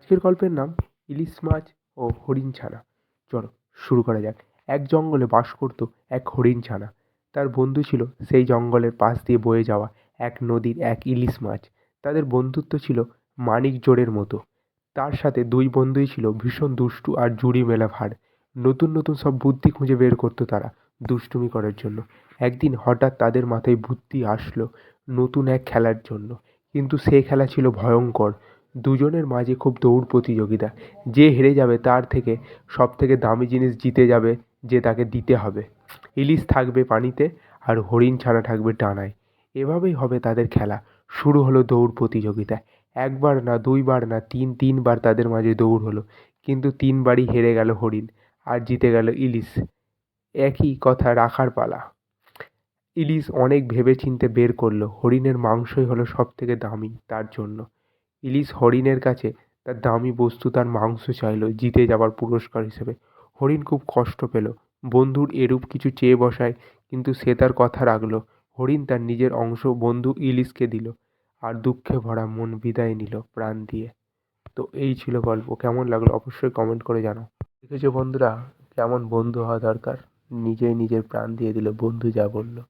আজকের গল্পের নাম ইলিশ মাছ ও হরিণ ছানা। চলো শুরু করা যাক। এক জঙ্গলে বাস করত এক হরিণ ছানা। তার বন্ধু ছিল সেই জঙ্গলের পাশ দিয়ে বয়ে যাওয়া এক নদীর এক ইলিশ মাছ। তাদের বন্ধুত্ব ছিল মানিক জোড়ের মতো। তার সাথে দুই বন্ধুই ছিল ভীষণ দুষ্টু আর জুড়ি মেলা ভার। নতুন নতুন সব বুদ্ধি খুঁজে বের করতো তারা দুষ্টুমি করার জন্য। একদিন হঠাৎ তাদের মাথায় বুদ্ধি আসলো নতুন এক খেলার জন্য। কিন্তু সে খেলা ছিল ভয়ঙ্কর। দুজনের মাঝে খুব দৌড় প্রতিযোগিতা। যে হেরে যাবে তার থেকে সব থেকে দামি জিনিস জিতে যাবে, যে তাকে দিতে হবে। ইলিশ থাকবে পানিতে আর হরিণ ছানা থাকবে ডানায়। এভাবেই হবে তাদের খেলা। শুরু হলো দৌড় প্রতিযোগিতা। একবার না, দুইবার না, তিনবার তাদের মাঝে দৌড় হলো। কিন্তু তিনবারই হেরে গেল হরিণ আর জিতে গেল ইলিশ। একই কথা রাখার পালা। ইলিশ অনেক ভেবেচিন্তে বের করলো হরিণের মাংসই হলো সব থেকে দামি তার জন্য। ইলিশ হরিণের কাছে তার দামি বস্তু, তার মাংস চাইলো জিতে যাবার পুরস্কার হিসেবে। হরিণ খুব কষ্ট পেল বন্ধুর এরূপ কিছু চেয়ে বসায়, কিন্তু সে তার কথা রাখলো। হরিণ তার নিজের অংশ বন্ধু ইলিশকে দিল আর দুঃখে ভরা মন বিদায় নিল প্রাণ দিয়ে। তো এই ছিল গল্প। কেমন লাগলো অবশ্যই কমেন্ট করে জানাও। দেখেছো বন্ধুরা, কেমন বন্ধু হওয়া দরকার। নিজেই নিজের প্রাণ দিয়ে দিল বন্ধু যা বললো।